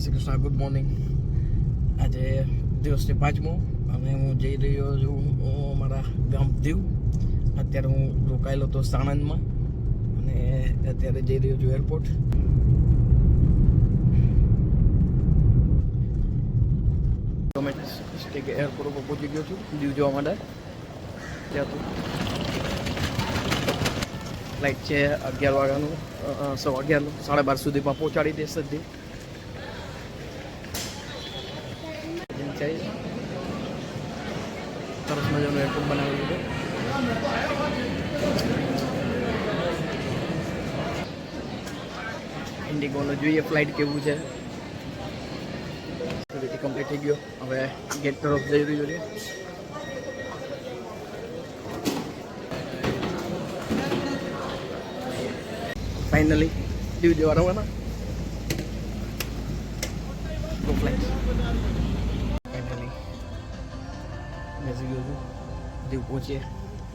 Shri Krishna, good morning. આજે દિવસની 5મો અને હું જઈ રહ્યો છું મારા ગામ દીવ. અત્યારે હું રોકાયેલો હતો સાણંદમાં અને અત્યારે જઈ રહ્યો છું એરપોર્ટ. ડોમેસ્ટિક એરપોર્ટ ઉપર પહોંચી ગયો છું દીવ જવા માટે. ત્યાં તો ફ્લાઇટ છે 11 વાગ્યાનું, 11:15 12:30 સુધીમાં પહોંચાડી દેશે દીવ. સરસ મજાનું એરપોર્ટ બનાવેલું છે. ઇન્ડિગોનો જોઈએ ફ્લાઇટ કેવું છે. કમ્પ્લીટ થઈ ગયો, હવે ગેટ તરફ જઈ રહ્યો છે. ફાઇનલી દીવ જવા રવાના. ગો ફ્લાઇટ ફાઇનલી બેસી ગયો છું. દીવ પહોંચીએ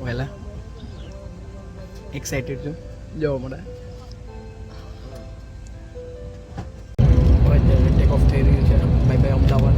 વહેલા. એક્સાઇટેડ છું જવા માટે. ટેક ઓફ થઈ રહ્યું છે. Bye bye Ahmedabad.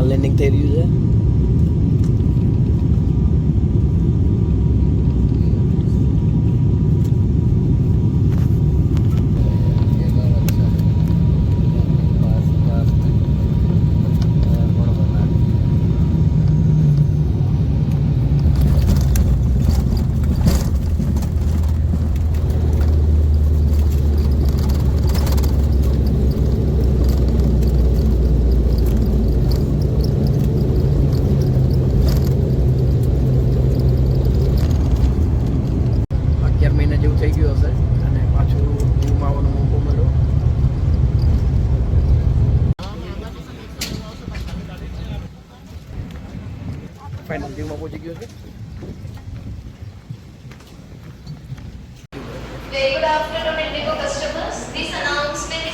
લેન્ડિંગ થઈ રહ્યું છે. જેવું થઈ ગયું હશે અને પાછું દીવમાં આવવાનો મોકો મળ્યો. ફાઇનલ દીવમાં પહોંચી ગયો છે. Very good afternoon, Indigo customers. This announcement is